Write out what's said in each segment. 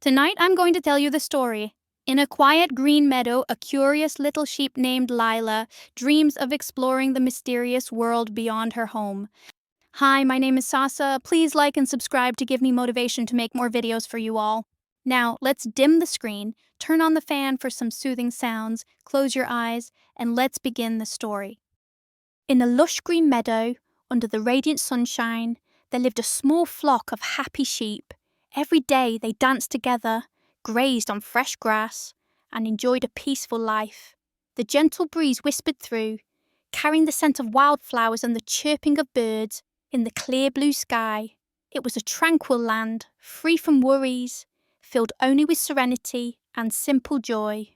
Tonight I'm going to tell you the story. In a quiet green meadow, a curious little sheep named Lila dreams of exploring the mysterious world beyond her home. Hi, my name is Sasa. Please like and subscribe to give me motivation to make more videos for you all. Now, let's dim the screen, turn on the fan for some soothing sounds, close your eyes, and let's begin the story. In a lush green meadow, under the radiant sunshine, there lived a small flock of happy sheep. Every day they danced together, grazed on fresh grass, and enjoyed a peaceful life. The gentle breeze whispered through, carrying the scent of wildflowers and the chirping of birds in the clear blue sky. It was a tranquil land, free from worries, filled only with serenity and simple joy.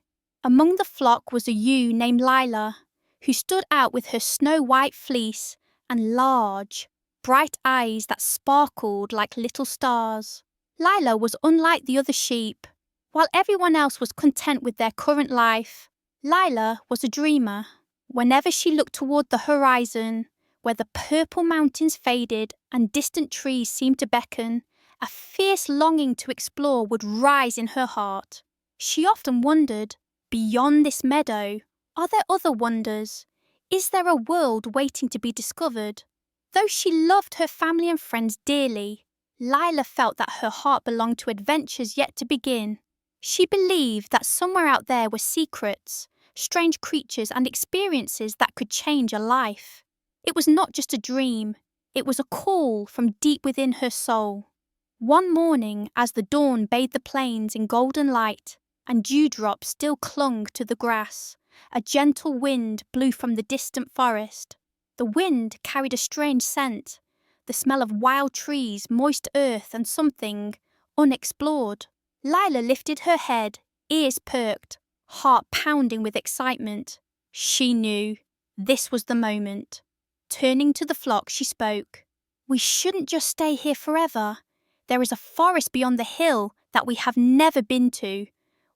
Among the flock was a ewe named Lila, who stood out with her snow-white fleece and large, bright eyes that sparkled like little stars. Lila was unlike the other sheep. While everyone else was content with their current life, Lila was a dreamer. Whenever she looked toward the horizon, where the purple mountains faded and distant trees seemed to beckon, a fierce longing to explore would rise in her heart. She often wondered, beyond this meadow, are there other wonders? Is there a world waiting to be discovered? Though she loved her family and friends dearly, Lila felt that her heart belonged to adventures yet to begin. She believed that somewhere out there were secrets, strange creatures and experiences that could change a life. It was not just a dream, it was a call from deep within her soul. One morning, as the dawn bathed the plains in golden light, and dewdrops still clung to the grass, a gentle wind blew from the distant forest. The wind carried a strange scent, the smell of wild trees, moist earth, and something unexplored. Lila lifted her head, ears perked, heart pounding with excitement. She knew this was the moment. Turning to the flock, she spoke. "We shouldn't just stay here forever. There is a forest beyond the hill that we have never been to.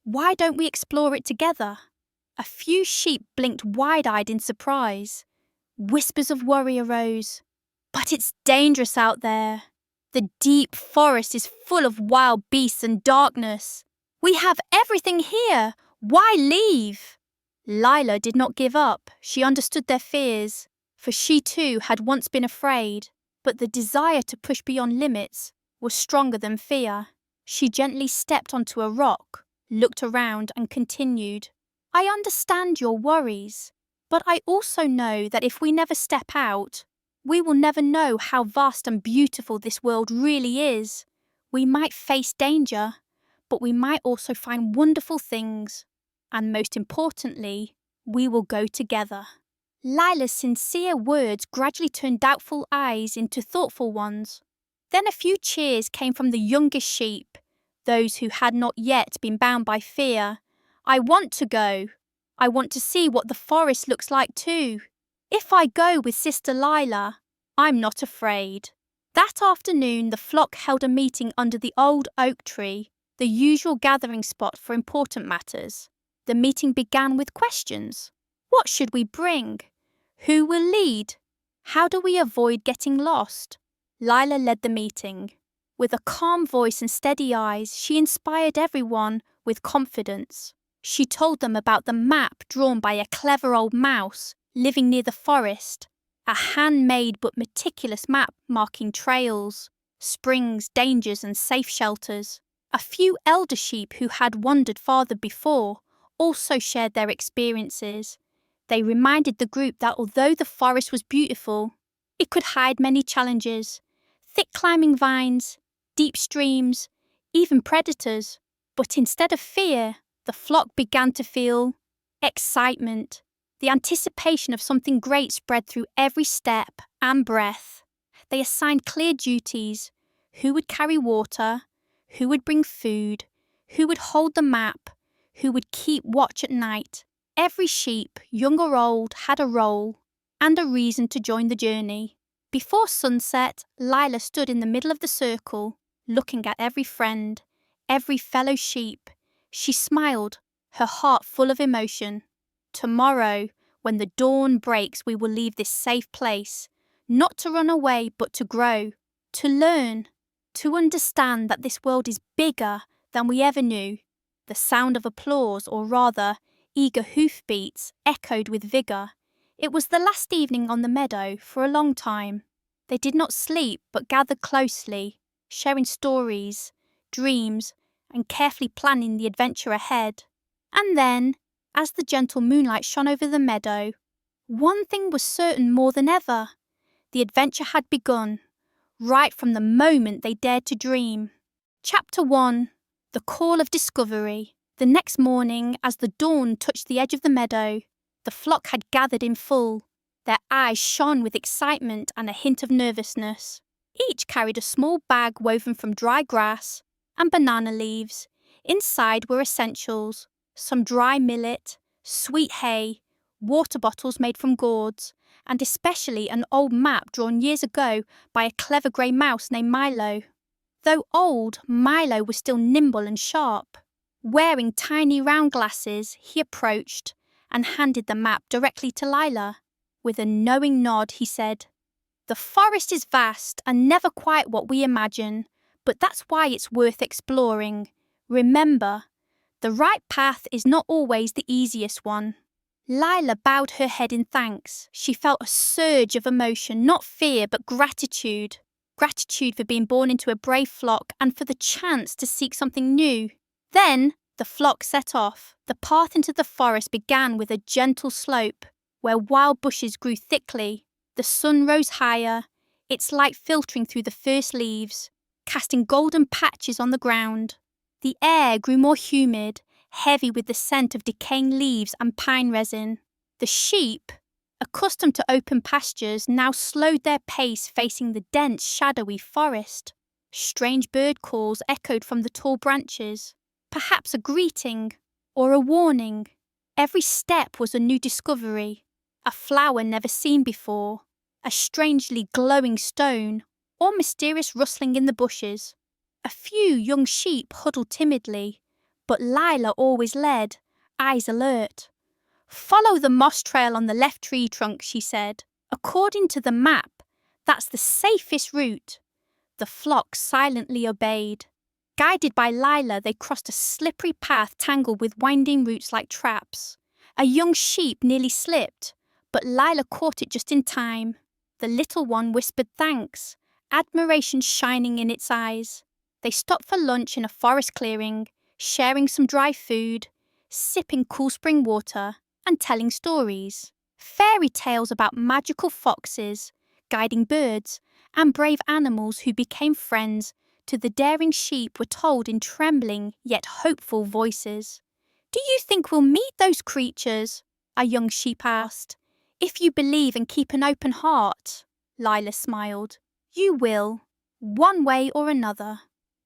Why don't we explore it together?" A few sheep blinked wide-eyed in surprise. Whispers of worry arose. "But it's dangerous out there. The deep forest is full of wild beasts and darkness. We have everything here. Why leave?" Lila did not give up. She understood their fears, for she too had once been afraid. But the desire to push beyond limits was stronger than fear. She gently stepped onto a rock, looked around and continued. "I understand your worries, but I also know that if we never step out, we will never know how vast and beautiful this world really is. We might face danger, but we might also find wonderful things. And most importantly, we will go together." Lila's sincere words gradually turned doubtful eyes into thoughtful ones. Then a few cheers came from the youngest sheep, those who had not yet been bound by fear. "I want to go. I want to see what the forest looks like too. If I go with Sister Lila, I'm not afraid." That afternoon, the flock held a meeting under the old oak tree, the usual gathering spot for important matters. The meeting began with questions. What should we bring? Who will lead? How do we avoid getting lost? Lila led the meeting. With a calm voice and steady eyes, she inspired everyone with confidence. She told them about the map drawn by a clever old mouse living near the forest, a handmade but meticulous map marking trails, springs, dangers, and safe shelters. A few elder sheep who had wandered farther before also shared their experiences. They reminded the group that although the forest was beautiful, it could hide many challenges: thick climbing vines, deep streams, even predators. But instead of fear, the flock began to feel excitement. The anticipation of something great spread through every step and breath. They assigned clear duties: who would carry water, who would bring food, who would hold the map, who would keep watch at night. Every sheep, young or old, had a role and a reason to join the journey. Before sunset, Lila stood in the middle of the circle, looking at every friend, every fellow sheep. She smiled, her heart full of emotion. "Tomorrow, when the dawn breaks, we will leave this safe place, not to run away, but to grow, to learn, to understand that this world is bigger than we ever knew. The sound of applause, or rather, eager hoofbeats, echoed with vigour. It was the last evening on the meadow for a long time. They did not sleep, but gathered closely, sharing stories, dreams, and carefully planning the adventure ahead. And then, as the gentle moonlight shone over the meadow, one thing was certain more than ever. The adventure had begun, right from the moment they dared to dream. Chapter 1. The Call of Discovery. The next morning, as the dawn touched the edge of the meadow, the flock had gathered in full. Their eyes shone with excitement and a hint of nervousness. Each carried a small bag woven from dry grass and banana leaves. Inside were essentials, some dry millet, sweet hay, water bottles made from gourds, and especially an old map drawn years ago by a clever grey mouse named Milo. Though old, Milo was still nimble and sharp. Wearing tiny round glasses, he approached and handed the map directly to Lila. With a knowing nod, he said, "The forest is vast and never quite what we imagine, but that's why it's worth exploring. Remember, the right path is not always the easiest one." Lila bowed her head in thanks. She felt a surge of emotion, not fear, but gratitude. Gratitude for being born into a brave flock and for the chance to seek something new. Then, the flock set off. The path into the forest began with a gentle slope, where wild bushes grew thickly. The sun rose higher, its light filtering through the first leaves, casting golden patches on the ground. The air grew more humid, heavy with the scent of decaying leaves and pine resin. The sheep, accustomed to open pastures, now slowed their pace facing the dense, shadowy forest. Strange bird calls echoed from the tall branches, perhaps a greeting or a warning. Every step was a new discovery, a flower never seen before, a strangely glowing stone, or mysterious rustling in the bushes. A few young sheep huddled timidly, but Lila always led, eyes alert. "Follow the moss trail on the left tree trunk," she said. "According to the map, that's the safest route." The flock silently obeyed. Guided by Lila, they crossed a slippery path tangled with winding roots like traps. A young sheep nearly slipped, but Lila caught it just in time. The little one whispered thanks, admiration shining in its eyes. They stopped for lunch in a forest clearing, sharing some dry food, sipping cool spring water, and telling stories. Fairy tales about magical foxes, guiding birds, and brave animals who became friends to the daring sheep were told in trembling yet hopeful voices. "Do you think we'll meet those creatures?" a young sheep asked. "If you believe and keep an open heart," Lila smiled. "You will, one way or another."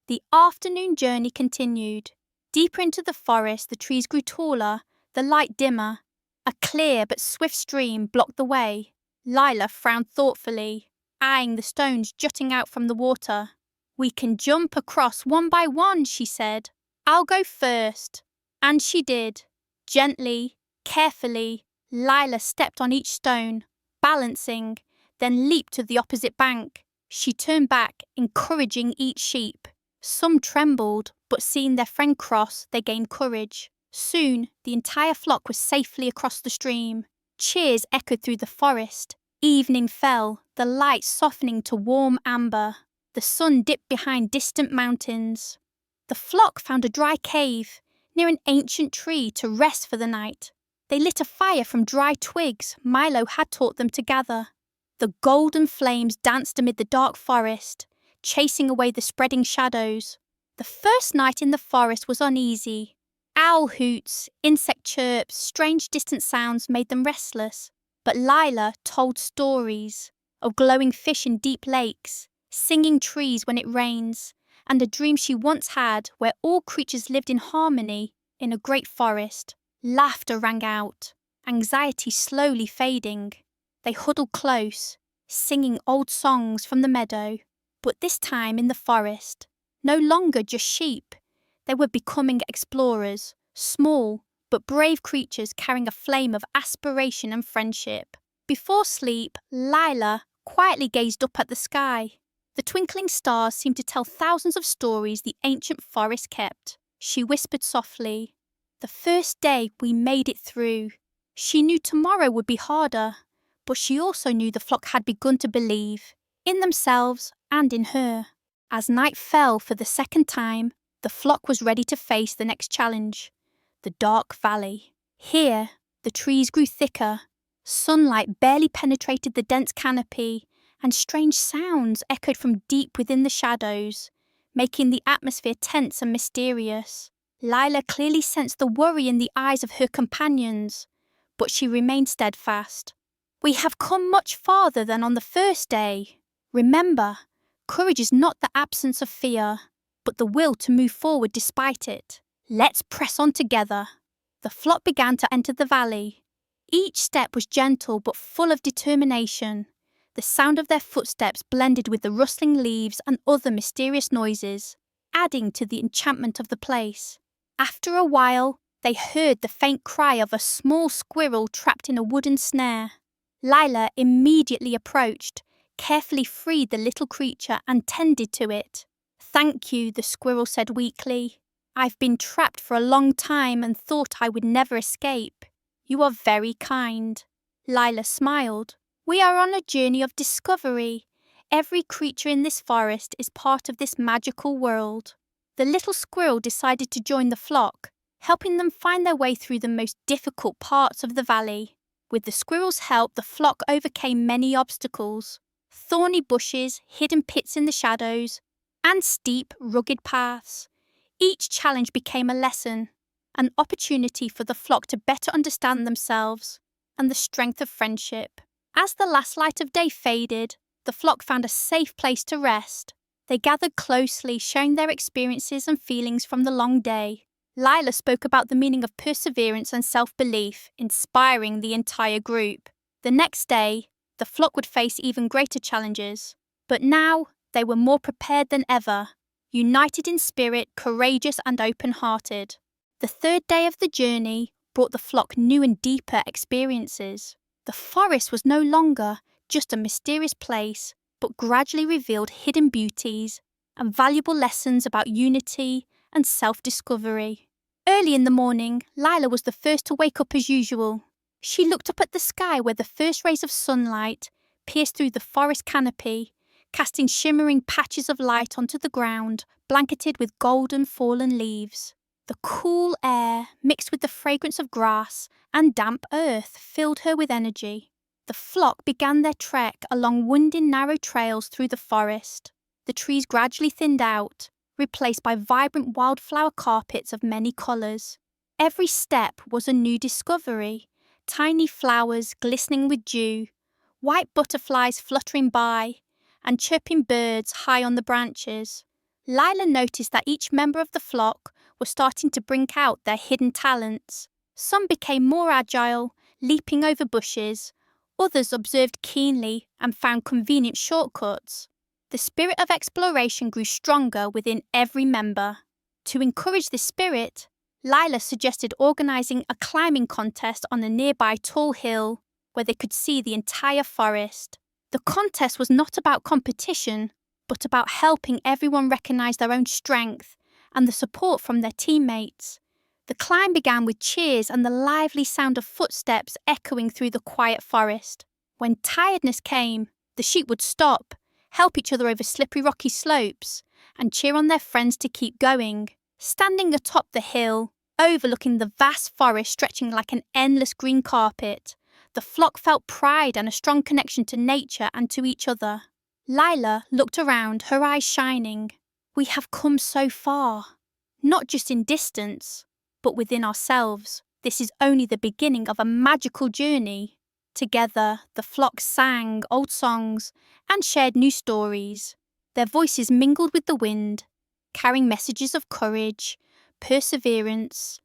The afternoon journey continued. Deeper into the forest, the trees grew taller, the light dimmer. A clear but swift stream blocked the way. Lila frowned thoughtfully, eyeing the stones jutting out from the water. "We can jump across one by one," she said. "I'll go first." And she did. Gently, carefully, Lila stepped on each stone, balancing, then leaped to the opposite bank. She turned back, encouraging each sheep. Some trembled, but seeing their friend cross, they gained courage. Soon, the entire flock was safely across the stream. Cheers echoed through the forest. Evening fell, the light softening to warm amber. The sun dipped behind distant mountains. The flock found a dry cave near an ancient tree to rest for the night. They lit a fire from dry twigs Milo had taught them to gather. The golden flames danced amid the dark forest, chasing away the spreading shadows. The first night in the forest was uneasy. Owl hoots, insect chirps, strange distant sounds made them restless. But Lila told stories of glowing fish in deep lakes, singing trees when it rains, and a dream she once had where all creatures lived in harmony in a great forest. Laughter rang out, anxiety slowly fading. They huddled close, singing old songs from the meadow, but this time in the forest. No longer just sheep. They were becoming explorers, small but brave creatures carrying a flame of aspiration and friendship. Before sleep, Lila quietly gazed up at the sky. The twinkling stars seemed to tell thousands of stories the ancient forest kept. She whispered softly. The first day we made it through. She knew tomorrow would be harder, but she also knew the flock had begun to believe, in themselves and in her. As night fell for the second time, the flock was ready to face the next challenge, the dark valley. Here, the trees grew thicker, sunlight barely penetrated the dense canopy, and strange sounds echoed from deep within the shadows, making the atmosphere tense and mysterious. Lila clearly sensed the worry in the eyes of her companions, but she remained steadfast. We have come much farther than on the first day. Remember, courage is not the absence of fear, but the will to move forward despite it. Let's press on together. The flock began to enter the valley. Each step was gentle but full of determination. The sound of their footsteps blended with the rustling leaves and other mysterious noises, adding to the enchantment of the place. After a while, they heard the faint cry of a small squirrel trapped in a wooden snare. Lila immediately approached, carefully freed the little creature and tended to it. Thank you, the squirrel said weakly. I've been trapped for a long time and thought I would never escape. You are very kind. Lila smiled. We are on a journey of discovery. Every creature in this forest is part of this magical world. The little squirrel decided to join the flock, helping them find their way through the most difficult parts of the valley. With the squirrel's help, the flock overcame many obstacles: thorny bushes, hidden pits in the shadows, and steep, rugged paths. Each challenge became a lesson, an opportunity for the flock to better understand themselves and the strength of friendship. As the last light of day faded, the flock found a safe place to rest. They gathered closely, sharing their experiences and feelings from the long day. Lila spoke about the meaning of perseverance and self-belief, inspiring the entire group. The next day, the flock would face even greater challenges. But now, they were more prepared than ever, united in spirit, courageous and open-hearted. The third day of the journey brought the flock new and deeper experiences. The forest was no longer just a mysterious place, but gradually revealed hidden beauties and valuable lessons about unity and self-discovery. Early in the morning, Lila was the first to wake up as usual. She looked up at the sky where the first rays of sunlight pierced through the forest canopy, casting shimmering patches of light onto the ground, blanketed with golden fallen leaves. The cool air, mixed with the fragrance of grass and damp earth, filled her with energy. The flock began their trek along winding narrow trails through the forest. The trees gradually thinned out, replaced by vibrant wildflower carpets of many colours. Every step was a new discovery: tiny flowers glistening with dew, white butterflies fluttering by, and chirping birds high on the branches. Lila noticed that each member of the flock was starting to bring out their hidden talents. Some became more agile, leaping over bushes. Others observed keenly and found convenient shortcuts. The spirit of exploration grew stronger within every member. To encourage this spirit, Lila suggested organising a climbing contest on a nearby tall hill where they could see the entire forest. The contest was not about competition, but about helping everyone recognise their own strength and the support from their teammates. The climb began with cheers and the lively sound of footsteps echoing through the quiet forest. When tiredness came, the sheep would stop, help each other over slippery rocky slopes, and cheer on their friends to keep going. Standing atop the hill, overlooking the vast forest stretching like an endless green carpet, the flock felt pride and a strong connection to nature and to each other. Lila looked around, her eyes shining. We have come so far, not just in distance, but within ourselves. This is only the beginning of a magical journey. Together, the flock sang old songs and shared new stories. Their voices mingled with the wind, carrying messages of courage, perseverance,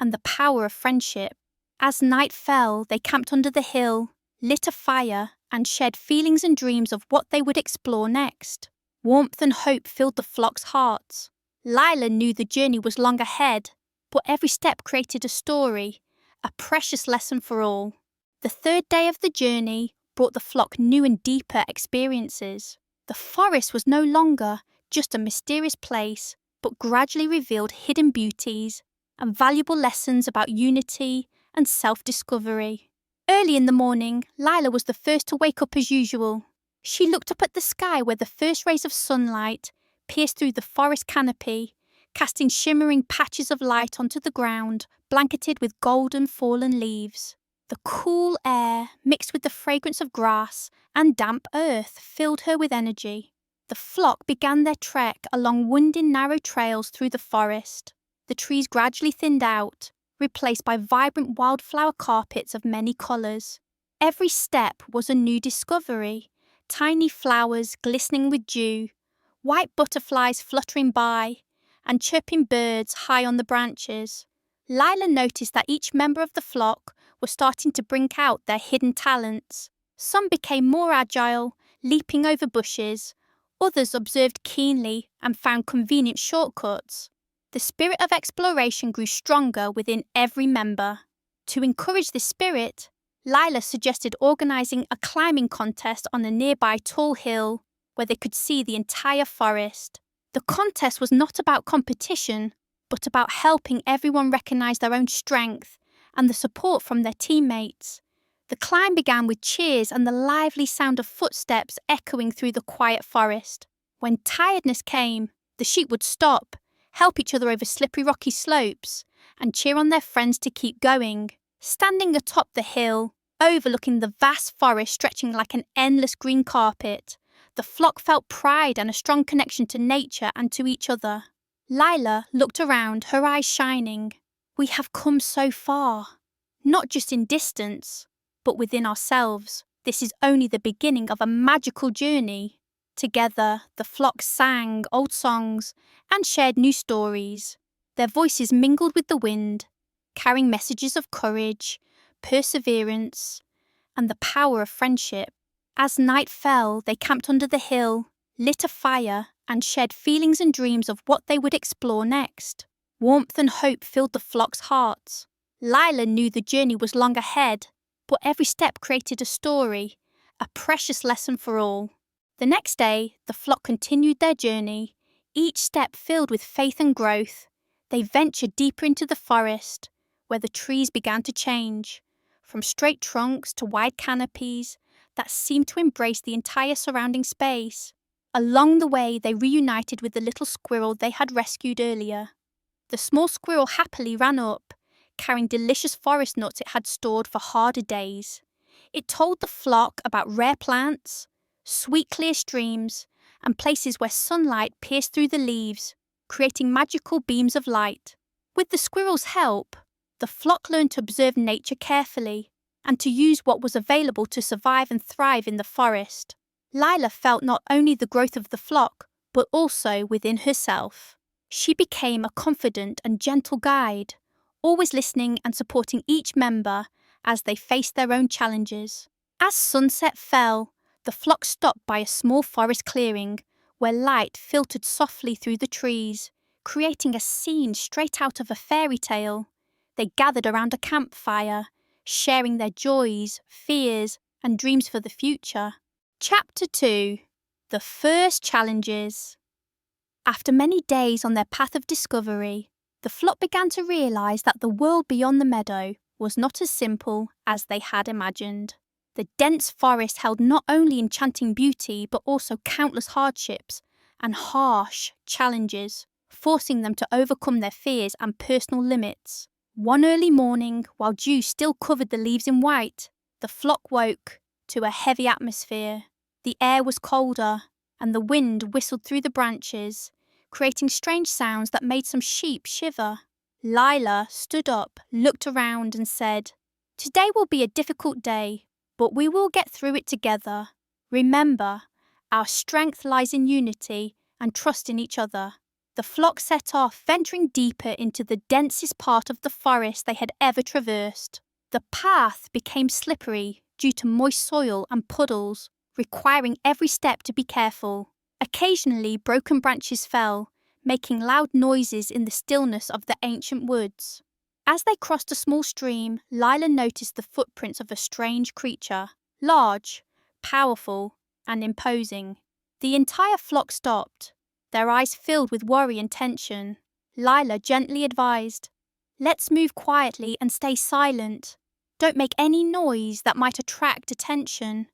and the power of friendship. As night fell, they camped under the hill, lit a fire, and shared feelings and dreams of what they would explore next. Warmth and hope filled the flock's hearts. Lila knew the journey was long ahead, but every step created a story, a precious lesson for all. The third day of the journey brought the flock new and deeper experiences. The forest was no longer just a mysterious place, but gradually revealed hidden beauties and valuable lessons about unity and self-discovery. Early in the morning, Lila was the first to wake up as usual. She looked up at the sky where the first rays of sunlight pierced through the forest canopy, casting shimmering patches of light onto the ground, blanketed with golden fallen leaves. The cool air, mixed with the fragrance of grass and damp earth, filled her with energy. The flock began their trek along winding narrow trails through the forest. The trees gradually thinned out, replaced by vibrant wildflower carpets of many colours. Every step was a new discovery, tiny flowers glistening with dew, white butterflies fluttering by, and chirping birds high on the branches. Lila noticed that each member of the flock was starting to bring out their hidden talents. Some became more agile, leaping over bushes. Others observed keenly and found convenient shortcuts. The spirit of exploration grew stronger within every member. To encourage this spirit, Lila suggested organising a climbing contest on a nearby tall hill where they could see the entire forest. The contest was not about competition, but about helping everyone recognise their own strength and the support from their teammates. The climb began with cheers and the lively sound of footsteps echoing through the quiet forest. When tiredness came, the sheep would stop, help each other over slippery rocky slopes, and cheer on their friends to keep going. Standing atop the hill, overlooking the vast forest stretching like an endless green carpet, the flock felt pride and a strong connection to nature and to each other. Lila looked around, her eyes shining. We have come so far, not just in distance, but within ourselves. This is only the beginning of a magical journey. Together, the flock sang old songs and shared new stories. Their voices mingled with the wind, carrying messages of courage, perseverance, and the power of friendship. As night fell, they camped under the hill, lit a fire, and shared feelings and dreams of what they would explore next. Warmth and hope filled the flock's hearts. Lila knew the journey was long ahead, but every step created a story, a precious lesson for all. The next day, the flock continued their journey, each step filled with faith and growth. They ventured deeper into the forest, where the trees began to change, from straight trunks to wide canopies that seemed to embrace the entire surrounding space. Along the way, they reunited with the little squirrel they had rescued earlier. The small squirrel happily ran up, carrying delicious forest nuts it had stored for harder days. It told the flock about rare plants, sweet clear streams, and places where sunlight pierced through the leaves, creating magical beams of light. With the squirrel's help, the flock learned to observe nature carefully and to use what was available to survive and thrive in the forest. Lila felt not only the growth of the flock, but also within herself. She became a confident and gentle guide, always listening and supporting each member as they faced their own challenges. As sunset fell, the flock stopped by a small forest clearing where light filtered softly through the trees, creating a scene straight out of a fairy tale. They gathered around a campfire, sharing their joys, fears, and dreams for the future. Chapter 2: The First Challenges. After many days on their path of discovery, the flock began to realise that the world beyond the meadow was not as simple as they had imagined. The dense forest held not only enchanting beauty but also countless hardships and harsh challenges, forcing them to overcome their fears and personal limits. One early morning, while dew still covered the leaves in white, the flock woke to a heavy atmosphere. The air was colder, and the wind whistled through the branches, creating strange sounds that made some sheep shiver. Lila stood up, looked around, and said, "Today will be a difficult day, but we will get through it together. Remember, our strength lies in unity and trust in each other." The flock set off, venturing deeper into the densest part of the forest they had ever traversed. The path became slippery due to moist soil and puddles, requiring every step to be careful. Occasionally, broken branches fell, making loud noises in the stillness of the ancient woods. As they crossed a small stream, Lila noticed the footprints of a strange creature, large, powerful, and imposing. The entire flock stopped, their eyes filled with worry and tension. Lila gently advised, "Let's move quietly and stay silent. Don't make any noise that might attract attention."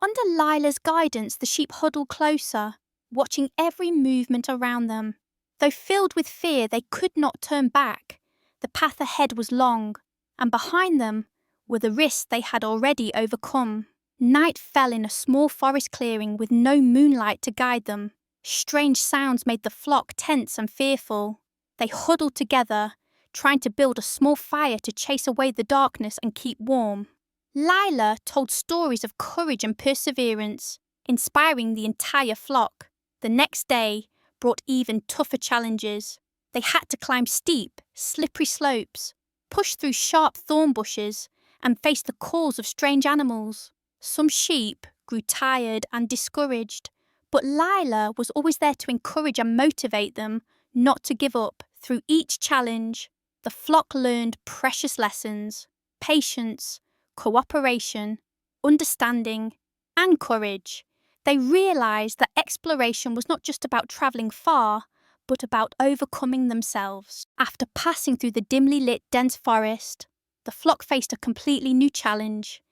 Under Lila's guidance, the sheep huddled closer, watching every movement around them. Though filled with fear, they could not turn back. The path ahead was long, and behind them were the risks they had already overcome. Night fell in a small forest clearing with no moonlight to guide them. Strange sounds made the flock tense and fearful. They huddled together, trying to build a small fire to chase away the darkness and keep warm. Lila told stories of courage and perseverance, inspiring the entire flock. The next day brought even tougher challenges. They had to climb steep, slippery slopes, push through sharp thorn bushes, and face the calls of strange animals. Some sheep grew tired and discouraged, but Lila was always there to encourage and motivate them not to give up. Through each challenge, the flock learned precious lessons: patience, cooperation, understanding, and courage. They realized that exploration was not just about traveling far, but about overcoming themselves. After passing through the dimly lit, dense forest, the flock faced a completely new challenge: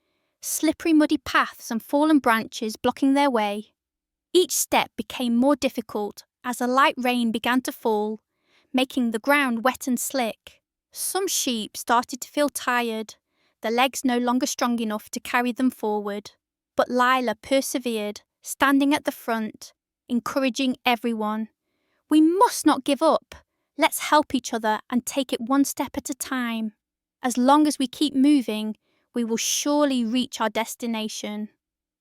slippery, muddy paths and fallen branches blocking their way. Each step became more difficult as a light rain began to fall, making the ground wet and slick. Some sheep started to feel tired, their legs no longer strong enough to carry them forward. But Lila persevered, standing at the front, encouraging everyone. "We must not give up. Let's help each other and take it one step at a time. As long as we keep moving, we will surely reach our destination."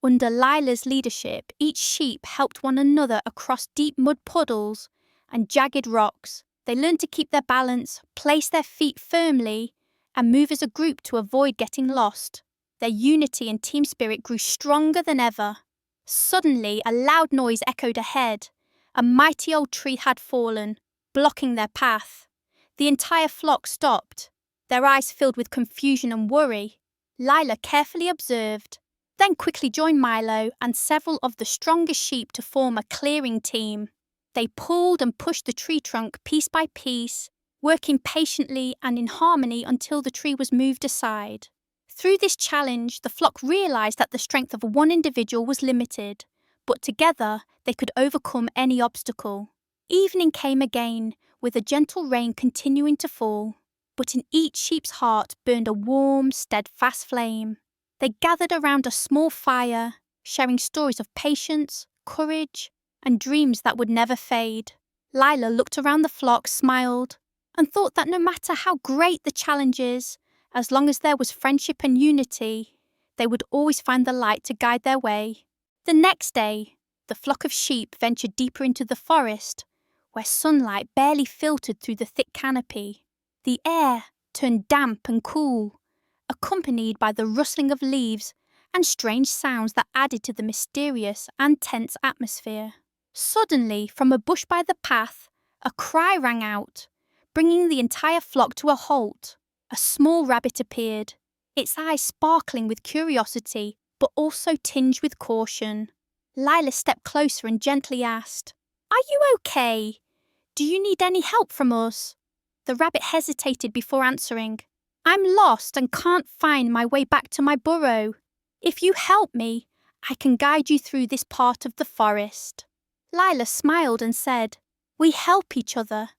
Under Lila's leadership, each sheep helped one another across deep mud puddles and jagged rocks. They learned to keep their balance, place their feet firmly, and move as a group to avoid getting lost. Their unity and team spirit grew stronger than ever. Suddenly, a loud noise echoed ahead. A mighty old tree had fallen, blocking their path. The entire flock stopped, their eyes filled with confusion and worry. Lila carefully observed, then quickly joined Milo and several of the strongest sheep to form a clearing team. They pulled and pushed the tree trunk piece by piece, working patiently and in harmony until the tree was moved aside. Through this challenge, the flock realized that the strength of one individual was limited, but together they could overcome any obstacle. Evening came again, with a gentle rain continuing to fall, but in each sheep's heart burned a warm, steadfast flame. They gathered around a small fire, sharing stories of patience, courage, and dreams that would never fade. Lila looked around the flock, smiled, and thought that no matter how great the challenges, as long as there was friendship and unity, they would always find the light to guide their way. The next day, the flock of sheep ventured deeper into the forest, where sunlight barely filtered through the thick canopy. The air turned damp and cool, accompanied by the rustling of leaves and strange sounds that added to the mysterious and tense atmosphere. Suddenly, from a bush by the path, a cry rang out, bringing the entire flock to a halt. A small rabbit appeared, its eyes sparkling with curiosity, but also tinged with caution. Lila stepped closer and gently asked, "Are you okay? Do you need any help from us?" The rabbit hesitated before answering, "I'm lost and can't find my way back to my burrow. If you help me, I can guide you through this part of the forest." Lila smiled and said, "We help each other.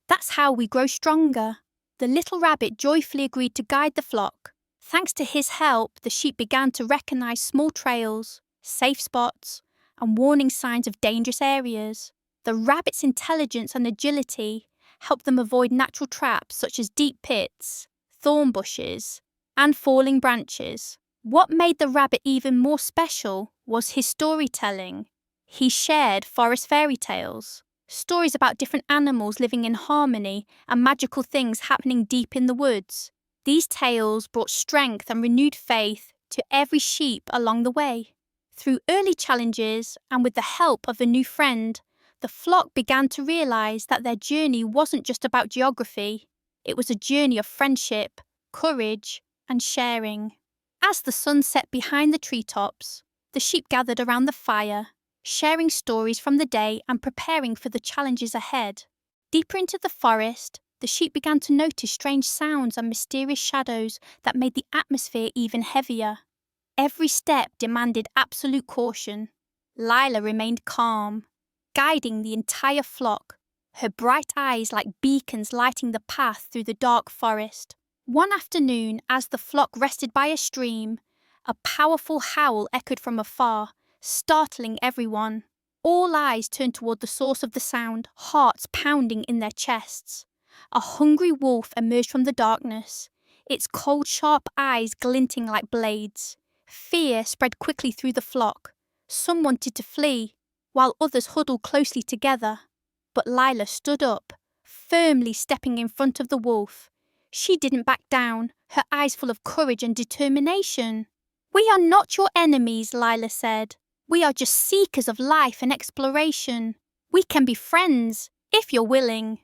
That's how we grow stronger." The little rabbit joyfully agreed to guide the flock. Thanks to his help, the sheep began to recognize small trails, safe spots, and warning signs of dangerous areas. The rabbit's intelligence and agility helped them avoid natural traps such as deep pits, thorn bushes, and falling branches. What made the rabbit even more special was his storytelling. He shared forest fairy tales, stories about different animals living in harmony and magical things happening deep in the woods. These tales brought strength and renewed faith to every sheep along the way. Through early challenges and with the help of a new friend, the flock began to realize that their journey wasn't just about geography. It was a journey of friendship, courage, and sharing. As the sun set behind the treetops, the sheep gathered around the fire, sharing stories from the day and preparing for the challenges ahead. Deeper into the forest, the sheep began to notice strange sounds and mysterious shadows that made the atmosphere even heavier. Every step demanded absolute caution. Lila remained calm, guiding the entire flock, her bright eyes like beacons lighting the path through the dark forest. One afternoon, as the flock rested by a stream, a powerful howl echoed from afar, startling everyone. All eyes turned toward the source of the sound, hearts pounding in their chests. A hungry wolf emerged from the darkness, its cold, sharp eyes glinting like blades. Fear spread quickly through the flock. Some wanted to flee, while others huddled closely together. But Lila stood up, firmly stepping in front of the wolf. She didn't back down, her eyes full of courage and determination. "We are not your enemies," Lila said. "We are just seekers of life and exploration. We can be friends, if you're willing."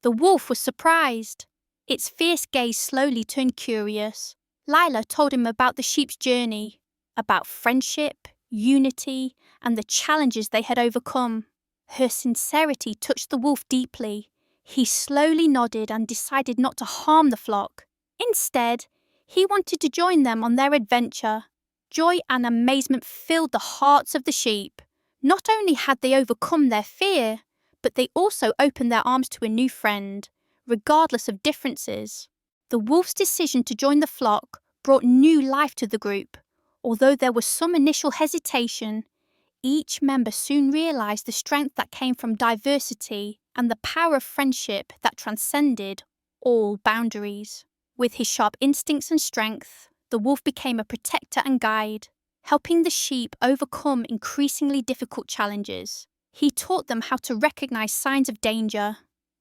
The wolf was surprised. Its fierce gaze slowly turned curious. Lila told him about the sheep's journey, about friendship, unity, and the challenges they had overcome. Her sincerity touched the wolf deeply. He slowly nodded and decided not to harm the flock. Instead, he wanted to join them on their adventure. Joy and amazement filled the hearts of the sheep. Not only had they overcome their fear, but they also opened their arms to a new friend, regardless of differences. The wolf's decision to join the flock brought new life to the group. Although there was some initial hesitation, each member soon realized the strength that came from diversity and the power of friendship that transcended all boundaries. With his sharp instincts and strength, the wolf became a protector and guide, helping the sheep overcome increasingly difficult challenges. He taught them how to recognize signs of danger,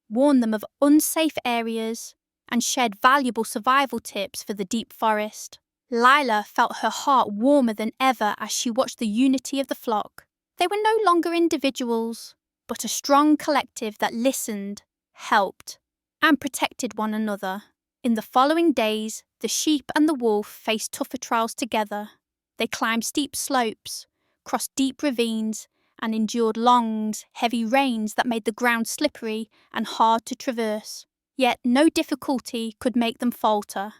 warned them of unsafe areas, and shared valuable survival tips for the deep forest. Lila felt her heart warmer than ever as she watched the unity of the flock. They were no longer individuals, but a strong collective that listened, helped, and protected one another. In the following days, the sheep and the wolf faced tougher trials together. They climbed steep slopes, crossed deep ravines, and endured long, heavy rains that made the ground slippery and hard to traverse. Yet no difficulty could make them falter.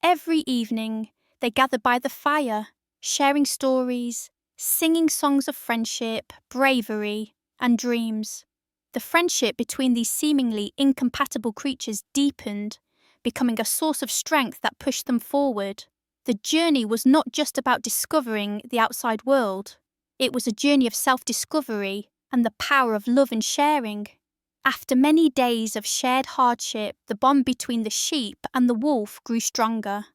Every evening, they gathered by the fire, sharing stories, singing songs of friendship, bravery, and dreams. The friendship between these seemingly incompatible creatures deepened, becoming a source of strength that pushed them forward. The journey was not just about discovering the outside world. It was a journey of self-discovery and the power of love and sharing. After many days of shared hardship, the bond between the sheep and the wolf grew stronger.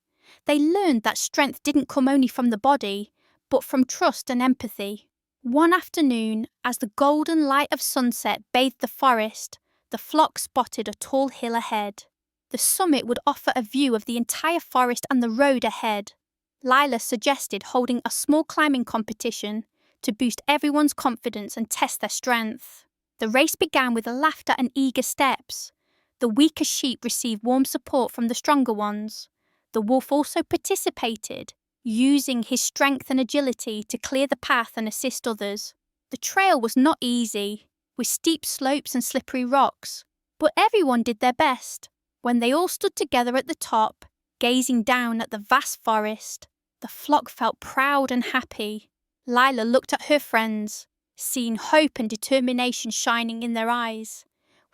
They learned that strength didn't come only from the body, but from trust and empathy. One afternoon, as the golden light of sunset bathed the forest, the flock spotted a tall hill ahead. The summit would offer a view of the entire forest and the road ahead. Lila suggested holding a small climbing competition to boost everyone's confidence and test their strength. The race began with laughter and eager steps. The weaker sheep received warm support from the stronger ones. The wolf also participated, using his strength and agility to clear the path and assist others. The trail was not easy, with steep slopes and slippery rocks, but everyone did their best. When they all stood together at the top, gazing down at the vast forest, the flock felt proud and happy. Lila looked at her friends, seeing hope and determination shining in their eyes.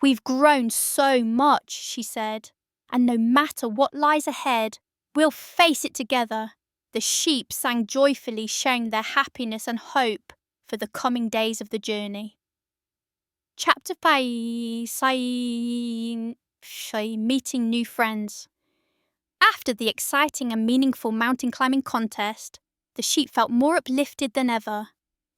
"We've grown so much," she said, "and no matter what lies ahead, we'll face it together." The sheep sang joyfully, sharing their happiness and hope for the coming days of the journey. Chapter 5: Meeting New Friends. After the exciting and meaningful mountain climbing contest, the sheep felt more uplifted than ever.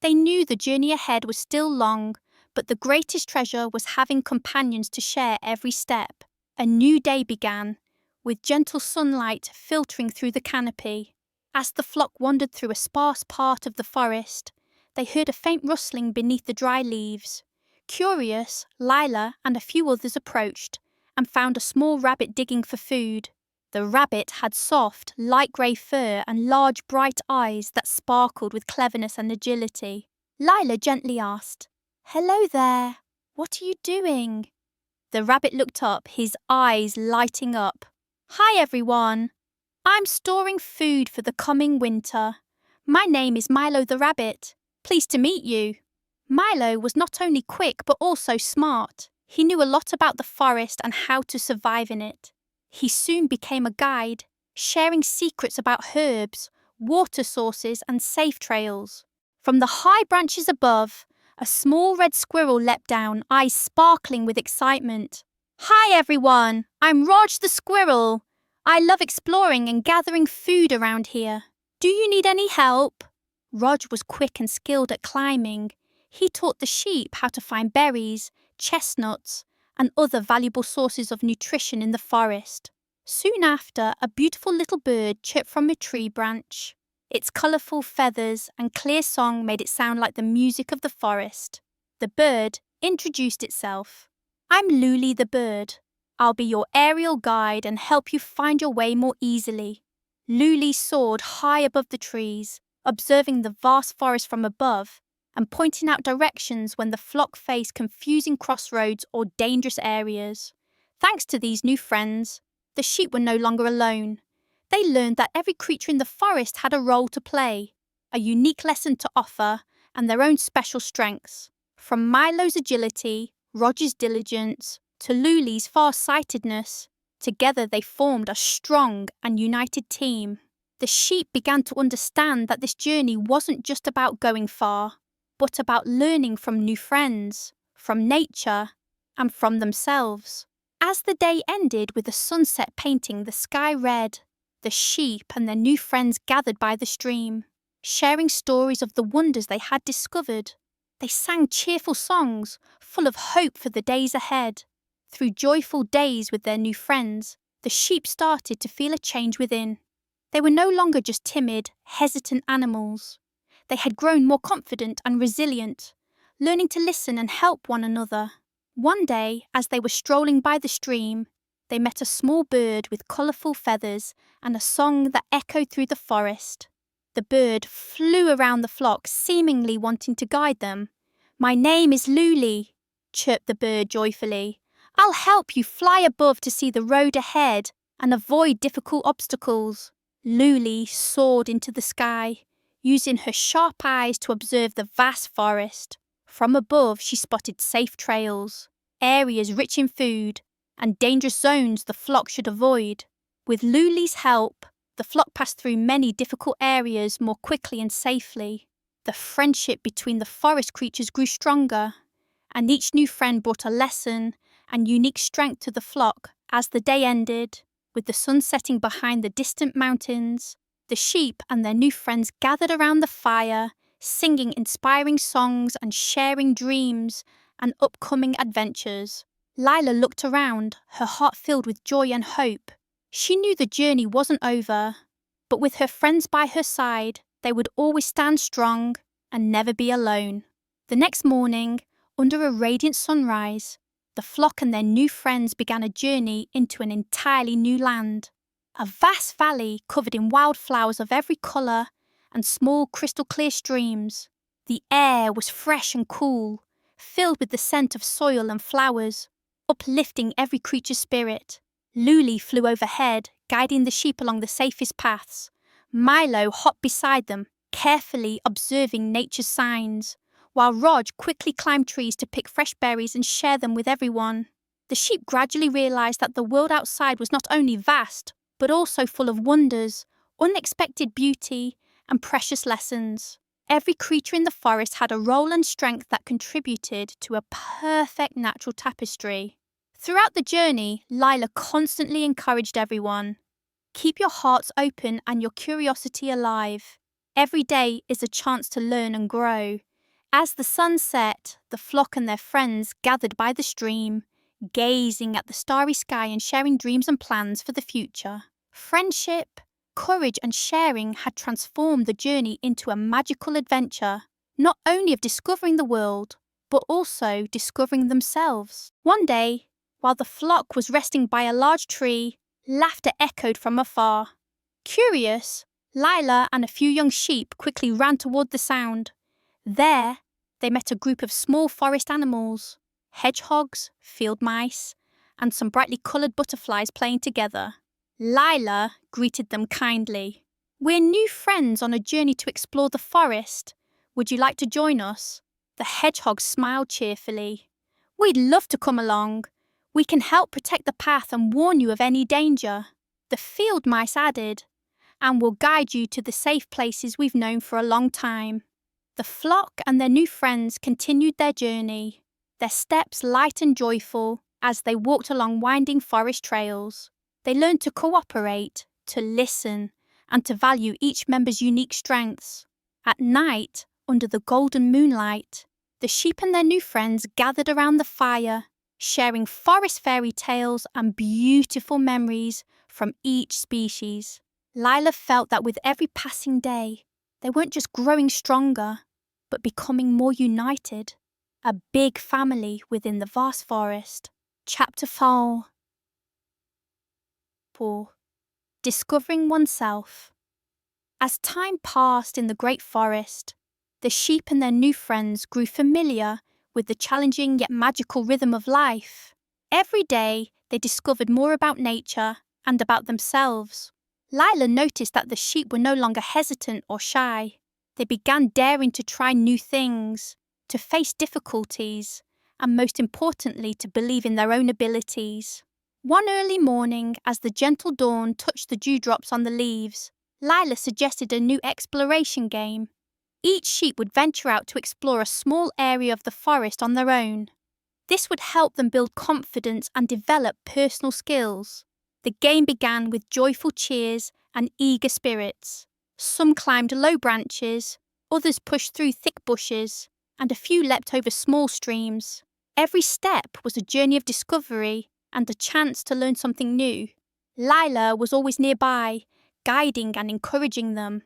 They knew the journey ahead was still long, but the greatest treasure was having companions to share every step. A new day began, with gentle sunlight filtering through the canopy. As the flock wandered through a sparse part of the forest, they heard a faint rustling beneath the dry leaves. Curious, Lila and a few others approached and found a small rabbit digging for food. The rabbit had soft, light grey fur and large, bright eyes that sparkled with cleverness and agility. Lila gently asked, "Hello there. What are you doing?" The rabbit looked up, his eyes lighting up. "Hi everyone. I'm storing food for the coming winter. My name is Milo the rabbit. Pleased to meet you." Milo was not only quick but also smart. He knew a lot about the forest and how to survive in it. He soon became a guide, sharing secrets about herbs, water sources, and safe trails. From the high branches above, a small red squirrel leapt down, eyes sparkling with excitement. "Hi everyone, I'm Raj the squirrel. I love exploring and gathering food around here. Do you need any help?" Raj was quick and skilled at climbing. He taught the sheep how to find berries, chestnuts, and other valuable sources of nutrition in the forest. Soon after, a beautiful little bird chirped from a tree branch. Its colourful feathers and clear song made it sound like the music of the forest. The bird introduced itself. "I'm Luli the bird. I'll be your aerial guide and help you find your way more easily." Luli soared high above the trees, observing the vast forest from above and pointing out directions when the flock faced confusing crossroads or dangerous areas. Thanks to these new friends, the sheep were no longer alone. They learned that every creature in the forest had a role to play, a unique lesson to offer, and their own special strengths. From Milo's agility, Roger's diligence, to Luli's far-sightedness, together they formed a strong and united team. The sheep began to understand that this journey wasn't just about going far, but about learning from new friends, from nature, and from themselves. As the day ended with the sunset painting the sky red, the sheep and their new friends gathered by the stream, sharing stories of the wonders they had discovered. They sang cheerful songs, full of hope for the days ahead. Through joyful days with their new friends, the sheep started to feel a change within. They were no longer just timid, hesitant animals. They had grown more confident and resilient, learning to listen and help one another. One day, as they were strolling by the stream, they met a small bird with colourful feathers and a song that echoed through the forest. The bird flew around the flock, seemingly wanting to guide them. "My name is Luli," chirped the bird joyfully. "I'll help you fly above to see the road ahead and avoid difficult obstacles." Luli soared into the sky, using her sharp eyes to observe the vast forest. From above, she spotted safe trails, areas rich in food, and dangerous zones the flock should avoid. With Luli's help, the flock passed through many difficult areas more quickly and safely. The friendship between the forest creatures grew stronger, and each new friend brought a lesson and unique strength to the flock. As the day ended, with the sun setting behind the distant mountains, the sheep and their new friends gathered around the fire, singing inspiring songs and sharing dreams and upcoming adventures. Lila looked around, her heart filled with joy and hope. She knew the journey wasn't over, but with her friends by her side, they would always stand strong and never be alone. The next morning, under a radiant sunrise, the flock and their new friends began a journey into an entirely new land. A vast valley covered in wildflowers of every colour and small crystal-clear streams. The air was fresh and cool, filled with the scent of soil and flowers, uplifting every creature's spirit. Luli flew overhead, guiding the sheep along the safest paths. Milo hopped beside them, carefully observing nature's signs, while Rog quickly climbed trees to pick fresh berries and share them with everyone. The sheep gradually realised that the world outside was not only vast, but also full of wonders, unexpected beauty, and precious lessons. Every creature in the forest had a role and strength that contributed to a perfect natural tapestry. Throughout the journey, Lila constantly encouraged everyone. Keep your hearts open and your curiosity alive. Every day is a chance to learn and grow. As the sun set, the flock and their friends gathered by the stream, gazing at the starry sky and sharing dreams and plans for the future. Friendship, courage and sharing had transformed the journey into a magical adventure, not only of discovering the world, but also discovering themselves. One day, while the flock was resting by a large tree, laughter echoed from afar. Curious, Lila and a few young sheep quickly ran toward the sound. There, they met a group of small forest animals, hedgehogs, field mice, and some brightly coloured butterflies playing together. Lila greeted them kindly. "We're new friends on a journey to explore the forest. Would you like to join us?" The hedgehog smiled cheerfully. "We'd love to come along. We can help protect the path and warn you of any danger." The field mice added, "And we'll guide you to the safe places we've known for a long time." The flock and their new friends continued their journey, their steps light and joyful as they walked along winding forest trails. They learned to cooperate, to listen, and to value each member's unique strengths. At night, under the golden moonlight, the sheep and their new friends gathered around the fire, sharing forest fairy tales and beautiful memories from each species. Lila felt that with every passing day, they weren't just growing stronger, but becoming more united, a big family within the vast forest. Chapter 4. Discovering oneself. As time passed in the great forest, the sheep and their new friends grew familiar with the challenging yet magical rhythm of life. Every day, they discovered more about nature and about themselves. Lila noticed that the sheep were no longer hesitant or shy. They began daring to try new things, to face difficulties, and most importantly, to believe in their own abilities. One early morning, as the gentle dawn touched the dewdrops on the leaves, Lila suggested a new exploration game. Each sheep would venture out to explore a small area of the forest on their own. This would help them build confidence and develop personal skills. The game began with joyful cheers and eager spirits. Some climbed low branches, others pushed through thick bushes, and a few leapt over small streams. Every step was a journey of discovery and a chance to learn something new. Lila was always nearby, guiding and encouraging them.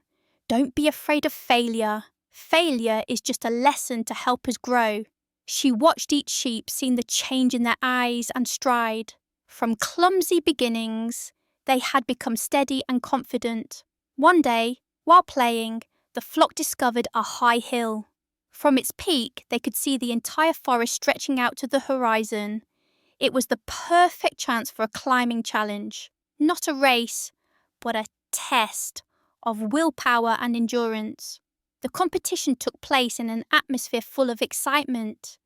"Don't be afraid of failure. Failure is just a lesson to help us grow." She watched each sheep, seeing the change in their eyes and stride. From clumsy beginnings, they had become steady and confident. One day, while playing, the flock discovered a high hill. From its peak, they could see the entire forest stretching out to the horizon. It was the perfect chance for a climbing challenge. Not a race, but a test of willpower and endurance. The competition took place in an atmosphere full of excitement.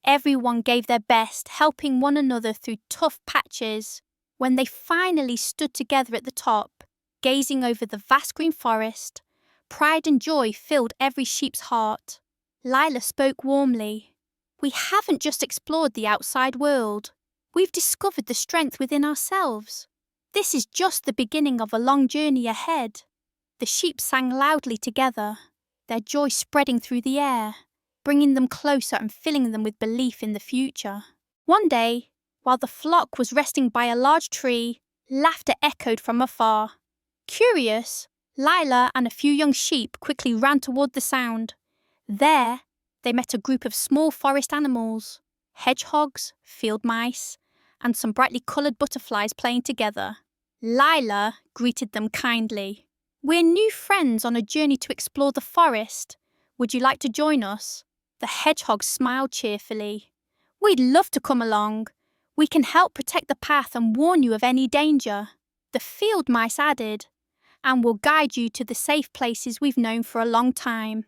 Everyone gave their best, helping one another through tough patches. When they finally stood together at the top, gazing over the vast green forest, pride and joy filled every sheep's heart. Lila spoke warmly. "We haven't just explored the outside world. We've discovered the strength within ourselves. This is just the beginning of a long journey ahead." The sheep sang loudly together, their joy spreading through the air, bringing them closer and filling them with belief in the future. One day, while the flock was resting by a large tree, laughter echoed from afar. Curious, Lila and a few young sheep quickly ran toward the sound. There, they met a group of small forest animals, hedgehogs, field mice, and some brightly coloured butterflies playing together. Lila greeted them kindly. "We're new friends on a journey to explore the forest. Would you like to join us?" The hedgehog smiled cheerfully. "We'd love to come along. We can help protect the path and warn you of any danger." The field mice added, "And we'll guide you to the safe places we've known for a long time."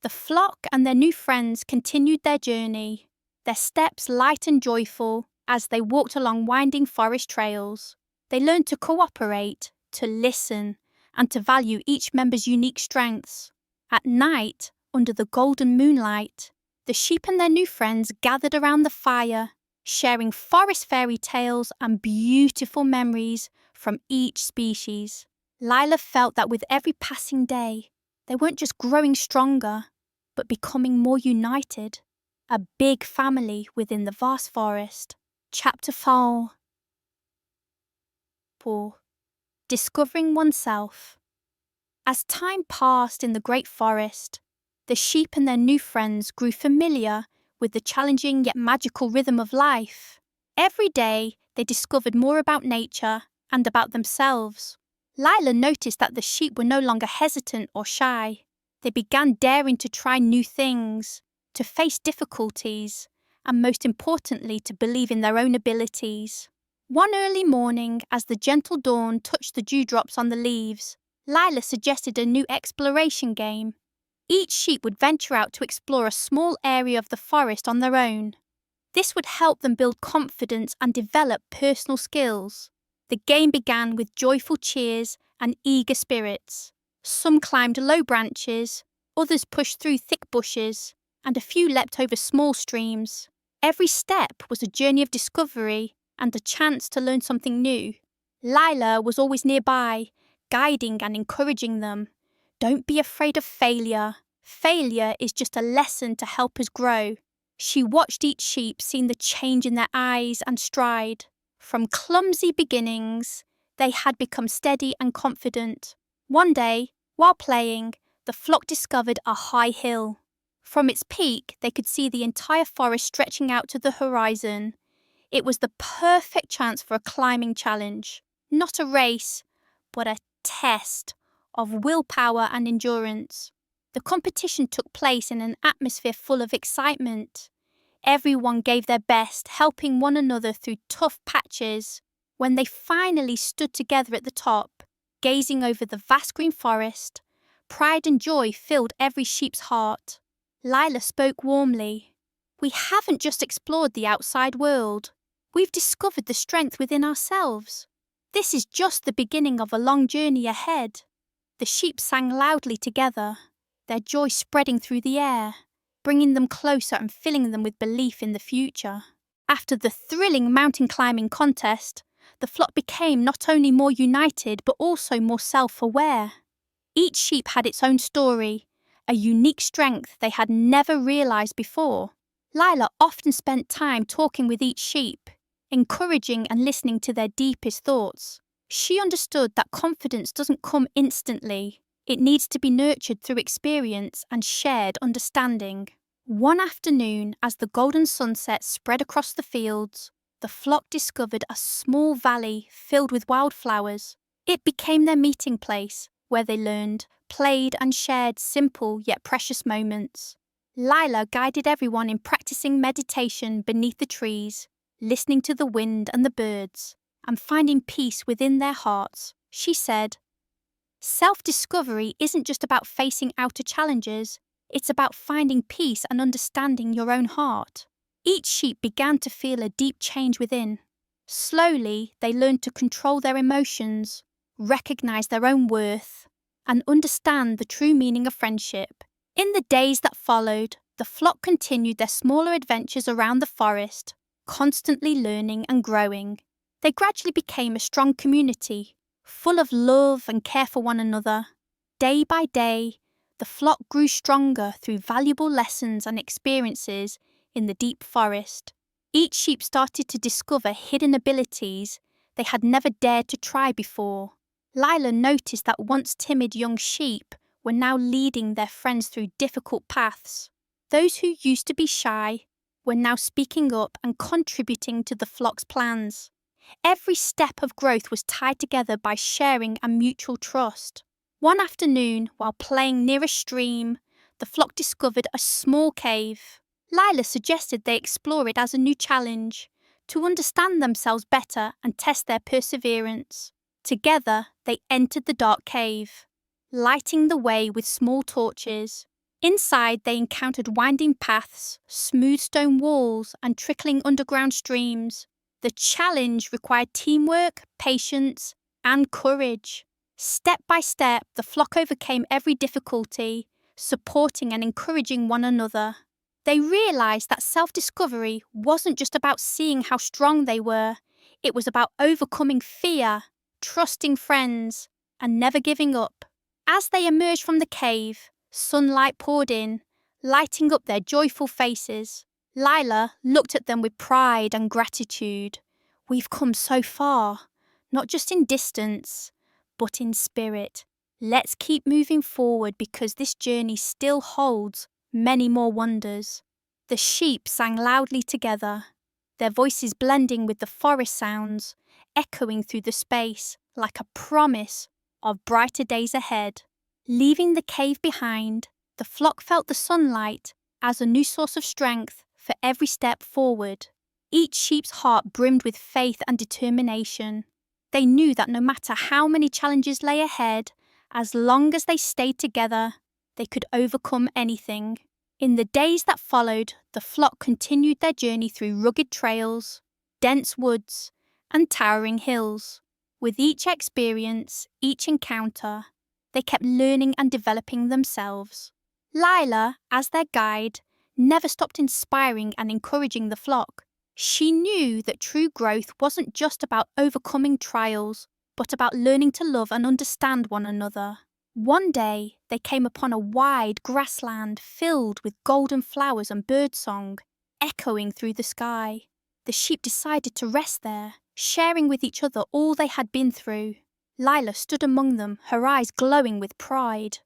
The flock and their new friends continued their journey, their steps light and joyful as they walked along winding forest trails. They learned to cooperate, to listen, and to value each member's unique strengths. At night, under the golden moonlight, the sheep and their new friends gathered around the fire, sharing forest fairy tales and beautiful memories from each species. Lila felt that with every passing day, they weren't just growing stronger, but becoming more united, a big family within the vast forest. Chapter 4. Discovering oneself. As time passed in the great forest, the sheep and their new friends grew familiar with the challenging yet magical rhythm of life. Every day, they discovered more about nature and about themselves. Lila noticed that the sheep were no longer hesitant or shy. They began daring to try new things, to face difficulties, and most importantly, to believe in their own abilities. One early morning, as the gentle dawn touched the dewdrops on the leaves, Lila suggested a new exploration game. Each sheep would venture out to explore a small area of the forest on their own. This would help them build confidence and develop personal skills. The game began with joyful cheers and eager spirits. Some climbed low branches, others pushed through thick bushes, and a few leapt over small streams. Every step was a journey of discovery and a chance to learn something new. Lila was always nearby, guiding and encouraging them. Don't be afraid of failure. Failure is just a lesson to help us grow. She watched each sheep, seeing the change in their eyes and stride. From clumsy beginnings, they had become steady and confident. One day, while playing, the flock discovered a high hill. From its peak, they could see the entire forest stretching out to the horizon. It was the perfect chance for a climbing challenge. Not a race, but a test of willpower and endurance. The competition took place in an atmosphere full of excitement. Everyone gave their best, helping one another through tough patches. When they finally stood together at the top, gazing over the vast green forest, pride and joy filled every sheep's heart. Lila spoke warmly. We haven't just explored the outside world. We've discovered the strength within ourselves. This is just the beginning of a long journey ahead. The sheep sang loudly together, their joy spreading through the air, bringing them closer and filling them with belief in the future. After the thrilling mountain climbing contest, the flock became not only more united but also more self-aware. Each sheep had its own story, a unique strength they had never realized before. Lila often spent time talking with each sheep, encouraging and listening to their deepest thoughts. She understood that confidence doesn't come instantly. It needs to be nurtured through experience and shared understanding. One afternoon, as the golden sunset spread across the fields, the flock discovered a small valley filled with wildflowers. It became their meeting place, where they learned, played and shared simple yet precious moments. Lila guided everyone in practicing meditation beneath the trees, listening to the wind and the birds, and finding peace within their hearts. She said, "Self-discovery isn't just about facing outer challenges, it's about finding peace and understanding your own heart." Each sheep began to feel a deep change within. Slowly, they learned to control their emotions, recognize their own worth, and understand the true meaning of friendship. In the days that followed, the flock continued their smaller adventures around the forest, constantly learning and growing. They gradually became a strong community, full of love and care for one another. Day by day, the flock grew stronger through valuable lessons and experiences in the deep forest. Each sheep started to discover hidden abilities they had never dared to try before. Lila noticed that once timid young sheep were now leading their friends through difficult paths. Those who used to be shy were now speaking up and contributing to the flock's plans. Every step of growth was tied together by sharing and mutual trust. One afternoon, while playing near a stream, the flock discovered a small cave. Lila suggested they explore it as a new challenge, to understand themselves better and test their perseverance. Together, they entered the dark cave, lighting the way with small torches. Inside, they encountered winding paths, smooth stone walls, and trickling underground streams. The challenge required teamwork, patience, and courage. Step by step, the flock overcame every difficulty, supporting and encouraging one another. They realized that self-discovery wasn't just about seeing how strong they were. It was about overcoming fear, trusting friends, and never giving up. As they emerged from the cave, sunlight poured in, lighting up their joyful faces. Lila looked at them with pride and gratitude. We've come so far, not just in distance, but in spirit. Let's keep moving forward because this journey still holds many more wonders. The sheep sang loudly together, their voices blending with the forest sounds, echoing through the space like a promise of brighter days ahead. Leaving the cave behind, the flock felt the sunlight as a new source of strength for every step forward. Each sheep's heart brimmed with faith and determination. They knew that no matter how many challenges lay ahead, as long as they stayed together, they could overcome anything. In the days that followed, the flock continued their journey through rugged trails, dense woods, and towering hills. With each experience, each encounter, they kept learning and developing themselves. Lila, as their guide, never stopped inspiring and encouraging the flock. She knew that true growth wasn't just about overcoming trials, but about learning to love and understand one another. One day, they came upon a wide grassland filled with golden flowers and birdsong, echoing through the sky. The sheep decided to rest there, sharing with each other all they had been through. Lila stood among them, her eyes glowing with pride.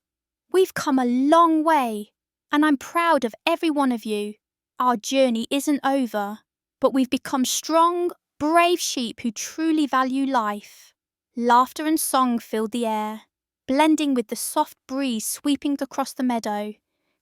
"We've come a long way, and I'm proud of every one of you. Our journey isn't over, but we've become strong, brave sheep who truly value life." Laughter and song filled the air, blending with the soft breeze sweeping across the meadow,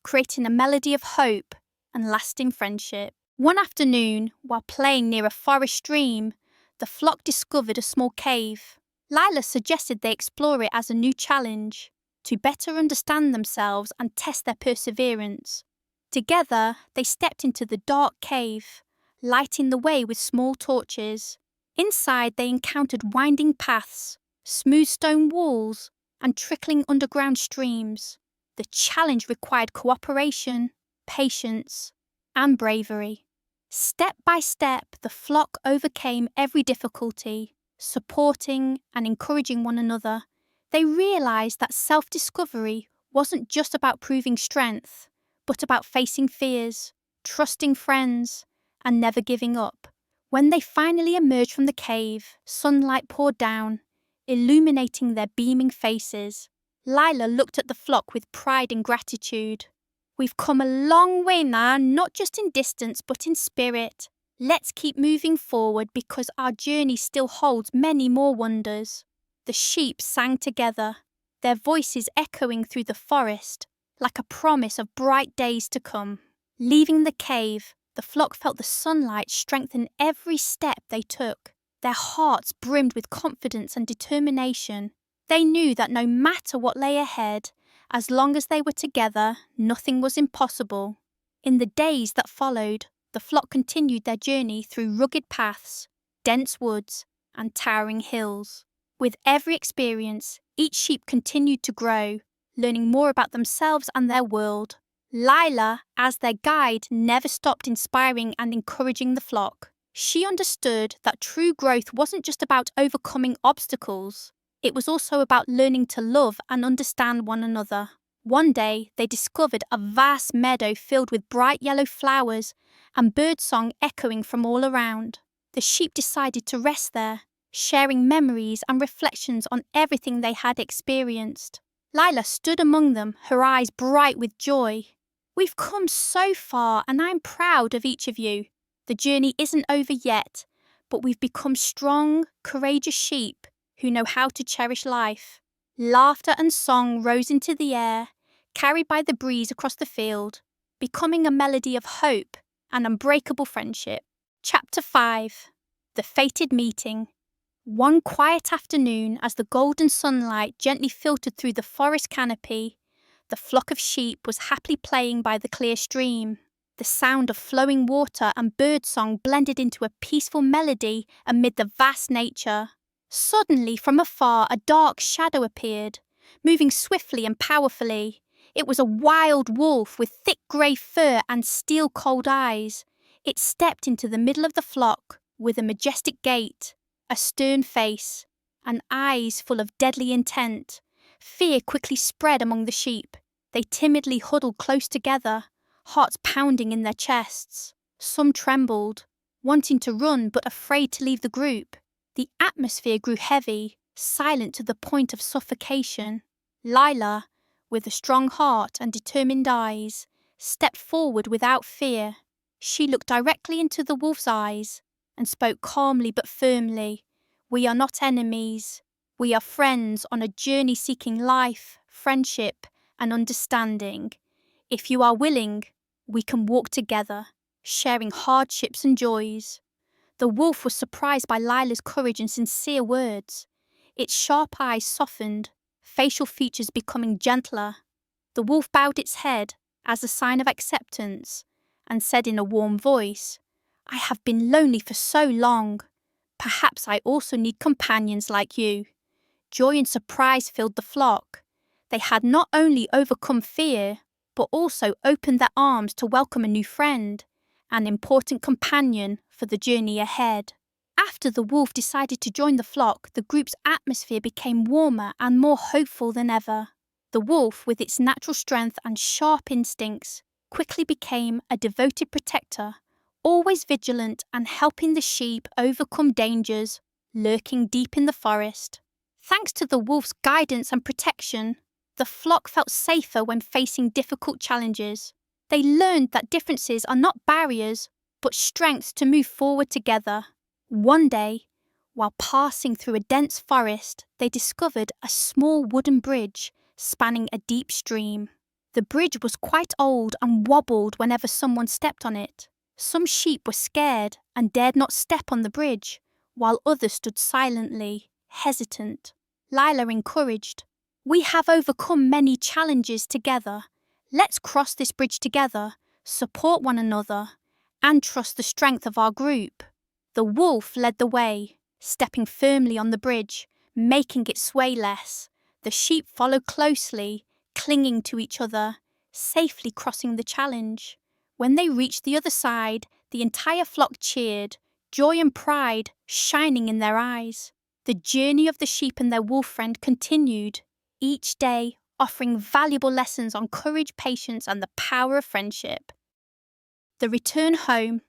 creating a melody of hope and lasting friendship. One afternoon, while playing near a forest stream, the flock discovered a small cave. Lila suggested they explore it as a new challenge, to better understand themselves and test their perseverance. Together, they stepped into the dark cave, lighting the way with small torches. Inside, they encountered winding paths, smooth stone walls, and trickling underground streams. The challenge required cooperation, patience, and bravery. Step by step, the flock overcame every difficulty, supporting and encouraging one another. They realized that self-discovery wasn't just about proving strength, but about facing fears, trusting friends, and never giving up. When they finally emerged from the cave, sunlight poured down, illuminating their beaming faces. Lila looked at the flock with pride and gratitude. "We've come a long way now, not just in distance, but in spirit. Let's keep moving forward because our journey still holds many more wonders." The sheep sang together, their voices echoing through the forest like a promise of bright days to come. Leaving the cave, the flock felt the sunlight strengthen every step they took. Their hearts brimmed with confidence and determination. They knew that no matter what lay ahead, as long as they were together, nothing was impossible. In the days that followed, the flock continued their journey through rugged paths, dense woods, and towering hills. With every experience, each sheep continued to grow, learning more about themselves and their world. Lila, as their guide, never stopped inspiring and encouraging the flock. She understood that true growth wasn't just about overcoming obstacles. It was also about learning to love and understand one another. One day, they discovered a vast meadow filled with bright yellow flowers and birdsong echoing from all around. The sheep decided to rest there, sharing memories and reflections on everything they had experienced. Lila stood among them, her eyes bright with joy. "We've come so far, and I'm proud of each of you. The journey isn't over yet, but we've become strong, courageous sheep who know how to cherish life." Laughter and song rose into the air, carried by the breeze across the field, becoming a melody of hope and unbreakable friendship. Chapter 5. The Fated Meeting. One quiet afternoon, as the golden sunlight gently filtered through the forest canopy, the flock of sheep was happily playing by the clear stream. The sound of flowing water and birdsong blended into a peaceful melody amid the vast nature. Suddenly, from afar, a dark shadow appeared, moving swiftly and powerfully. It was a wild wolf with thick grey fur and steel-cold eyes. It stepped into the middle of the flock with a majestic gait, a stern face, and eyes full of deadly intent. Fear quickly spread among the sheep. They timidly huddled close together, hearts pounding in their chests. Some trembled, wanting to run but afraid to leave the group. The atmosphere grew heavy, silent to the point of suffocation. Lila, with a strong heart and determined eyes, stepped forward without fear. She looked directly into the wolf's eyes and spoke calmly but firmly. "We are not enemies. We are friends on a journey seeking life, friendship, and understanding. If you are willing, We can walk together, sharing hardships and joys." The wolf was surprised by Lila's courage and sincere words. Its sharp eyes softened, facial features becoming gentler. The wolf bowed its head as a sign of acceptance and said in a warm voice, "I have been lonely for so long. Perhaps I also need companions like you." Joy and surprise filled the flock. They had not only overcome fear, but also opened their arms to welcome a new friend, an important companion for the journey ahead. After the wolf decided to join the flock, the group's atmosphere became warmer and more hopeful than ever. The wolf, with its natural strength and sharp instincts, quickly became a devoted protector, always vigilant and helping the sheep overcome dangers lurking deep in the forest. Thanks to the wolf's guidance and protection, the flock felt safer when facing difficult challenges. They learned that differences are not barriers, but strengths to move forward together. One day, while passing through a dense forest, they discovered a small wooden bridge spanning a deep stream. The bridge was quite old and wobbled whenever someone stepped on it. Some sheep were scared and dared not step on the bridge, while others stood silently, hesitant. Lila encouraged, "We have overcome many challenges together. Let's cross this bridge together, support one another, and trust the strength of our group." The wolf led the way, stepping firmly on the bridge, making it sway less. The sheep followed closely, clinging to each other, safely crossing the challenge. When they reached the other side, the entire flock cheered, joy and pride shining in their eyes. The journey of the sheep and their wolf friend continued, each day offering valuable lessons on courage, patience, and the power of friendship. The return home.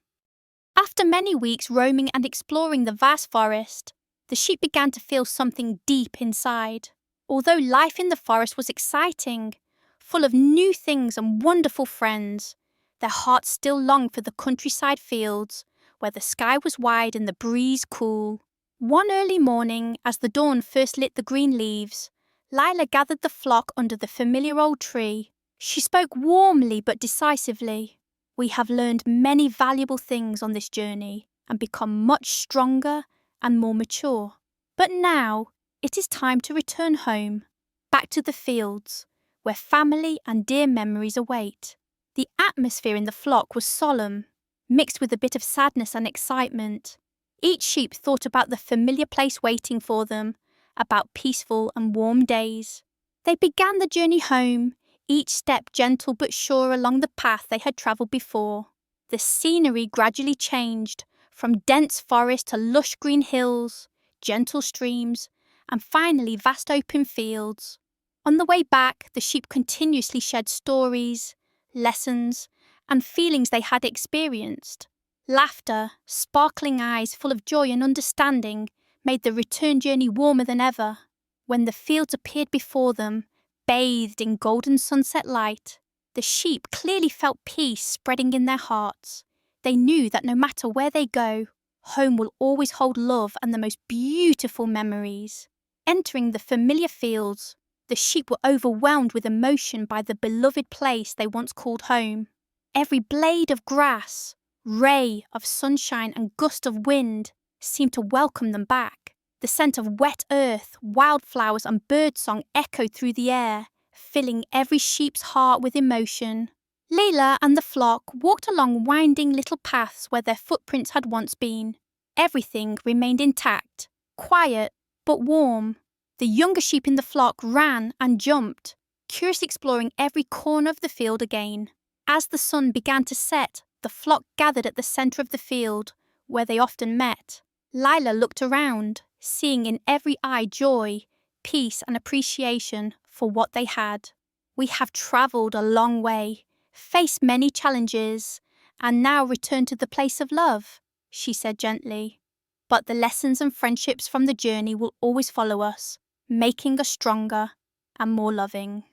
After many weeks roaming and exploring the vast forest, the sheep began to feel something deep inside. Although life in the forest was exciting, full of new things and wonderful friends, their hearts still longed for the countryside fields, where the sky was wide and the breeze cool. One early morning, as the dawn first lit the green leaves, Lila gathered the flock under the familiar old tree. She spoke warmly but decisively. "We have learned many valuable things on this journey and become much stronger and more mature. But now it is time to return home, back to the fields, where family and dear memories await." The atmosphere in the flock was solemn, mixed with a bit of sadness and excitement. Each sheep thought about the familiar place waiting for them, about peaceful and warm days. They began the journey home, each step gentle but sure along the path they had travelled before. The scenery gradually changed, from dense forest to lush green hills, gentle streams, and finally vast open fields. On the way back, the sheep continuously shared stories, lessons, and feelings they had experienced. Laughter, sparkling eyes full of joy and understanding made the return journey warmer than ever. When the fields appeared before them, bathed in golden sunset light, the sheep clearly felt peace spreading in their hearts. They knew that no matter where they go, home will always hold love and the most beautiful memories. Entering the familiar fields, the sheep were overwhelmed with emotion by the beloved place they once called home. Every blade of grass, ray of sunshine and gust of wind seemed to welcome them back. The scent of wet earth, wildflowers and birdsong echoed through the air, filling every sheep's heart with emotion. Lila and the flock walked along winding little paths where their footprints had once been. Everything remained intact, quiet but warm. The younger sheep in the flock ran and jumped, curiously exploring every corner of the field again. As the sun began to set, the flock gathered at the centre of the field, where they often met. Lila looked around, seeing in every eye joy, peace and appreciation for what they had. "We have travelled a long way, faced many challenges, and now return to the place of love," she said gently. "But the lessons and friendships from the journey will always follow us, making us stronger and more loving."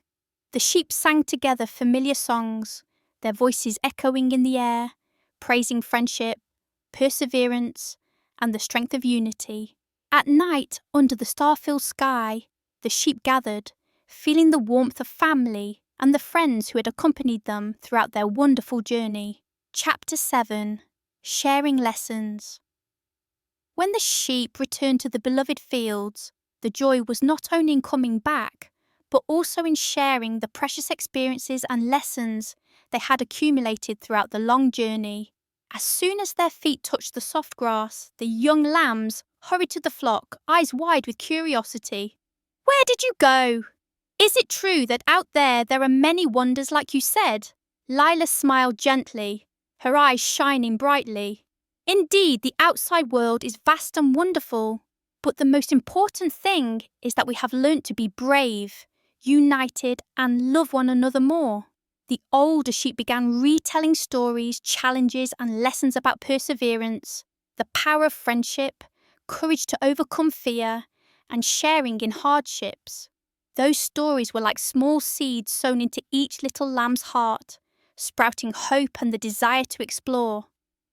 The sheep sang together familiar songs, their voices echoing in the air, praising friendship, perseverance, and the strength of unity. At night, under the star-filled sky, the sheep gathered, feeling the warmth of family and the friends who had accompanied them throughout their wonderful journey. Chapter 7. Sharing Lessons. When the sheep returned to the beloved fields, the joy was not only in coming back, but also in sharing the precious experiences and lessons they had accumulated throughout the long journey. As soon as their feet touched the soft grass, the young lambs hurried to the flock, eyes wide with curiosity. "Where did you go? Is it true that out there are many wonders like you said?" Lila smiled gently, her eyes shining brightly. "Indeed, the outside world is vast and wonderful, but the most important thing is that we have learnt to be brave, united, and love one another more." The older sheep began retelling stories, challenges, and lessons about perseverance, the power of friendship, courage to overcome fear, and sharing in hardships. Those stories were like small seeds sown into each little lamb's heart, sprouting hope and the desire to explore.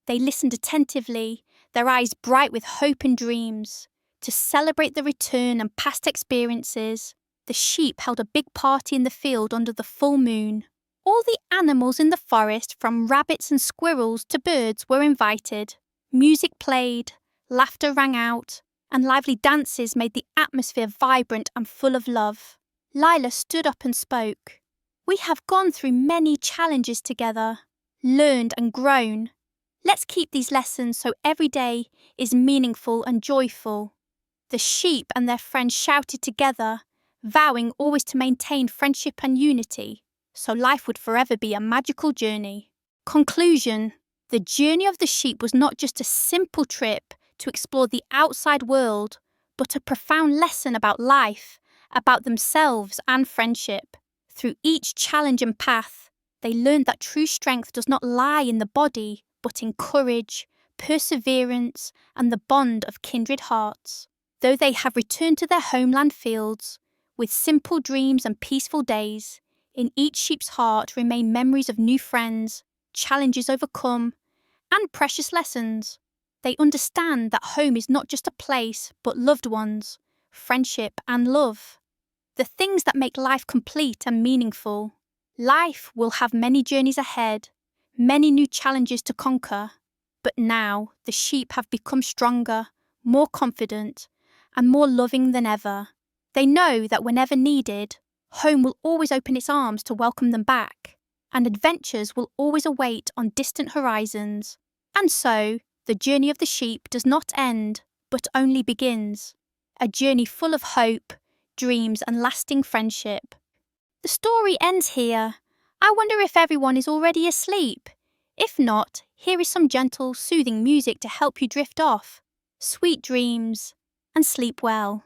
They listened attentively, their eyes bright with hope and dreams. To celebrate the return and past experiences, the sheep held a big party in the field under the full moon. All the animals in the forest, from rabbits and squirrels to birds, were invited. Music played, laughter rang out, and lively dances made the atmosphere vibrant and full of love. Lila stood up and spoke. "We have gone through many challenges together, learned and grown. Let's keep these lessons so every day is meaningful and joyful." The sheep and their friends shouted together, vowing always to maintain friendship and unity, so life would forever be a magical journey. Conclusion. The journey of the sheep was not just a simple trip to explore the outside world, but a profound lesson about life, about themselves and friendship. Through each challenge and path, they learned that true strength does not lie in the body, but in courage, perseverance, and the bond of kindred hearts. Though they have returned to their homeland fields, with simple dreams and peaceful days, in each sheep's heart remain memories of new friends, challenges overcome, and precious lessons. They understand that home is not just a place, but loved ones, friendship and love. The things that make life complete and meaningful. Life will have many journeys ahead, many new challenges to conquer, but now the sheep have become stronger, more confident, and more loving than ever. They know that whenever needed, home will always open its arms to welcome them back, and adventures will always await on distant horizons. And so, the journey of the sheep does not end, but only begins. A journey full of hope, dreams, and lasting friendship. The story ends here. I wonder if everyone is already asleep. If not, here is some gentle, soothing music to help you drift off. Sweet dreams, and sleep well.